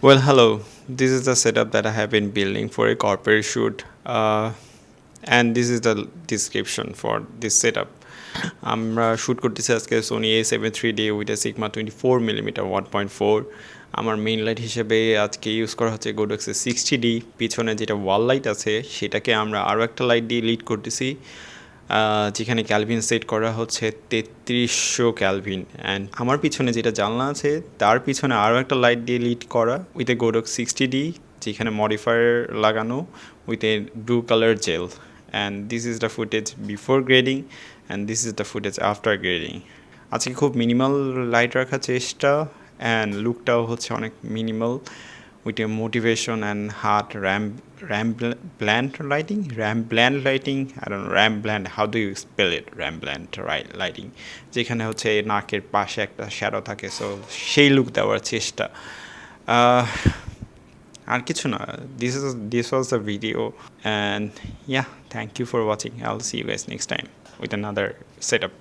Well, hello. This is the setup that I have been building for a corporate shoot, and this is the description for this setup. আমরা shoot করতেছি আজকে Sony A7 III with a Sigma 24mm 1.4। আমার main light হিসেবে আজকে use করা হচ্ছে গোডক্সের 60D। পিছনে যেটা ওয়াল লাইট আছে সেটাকে আমরা আরও একটা লাইট দিয়ে লিড করতেছি, যেখানে ক্যালভিন সেট করা হচ্ছে 3300 ক্যালভিন। অ্যান্ড আমার পিছনে যেটা জানলা আছে তার পিছনে আরও একটা লাইট দিয়ে লিড করা উইথ এ গোডক্স 60D, যেখানে মডিফায়ার লাগানো with a blue colour gel. And this is the footage before grading and this is the footage after grading. আজকে খুব মিনিমাল লাইট রাখার চেষ্টা, অ্যান্ড লুকটাও হচ্ছে অনেক minimal with a motivation and heart ramblant lighting. I don't know, ramblant, how do you spell it? Ramblant lighting, যেখানে হচ্ছে নাকের পাশে একটা শ্যাডো থাকে, সো সেই লুক দেওয়ার চেষ্টা। আর কিছু না, this was the video, and yeah, thank you for watching. I'll see you guys next time with another setup.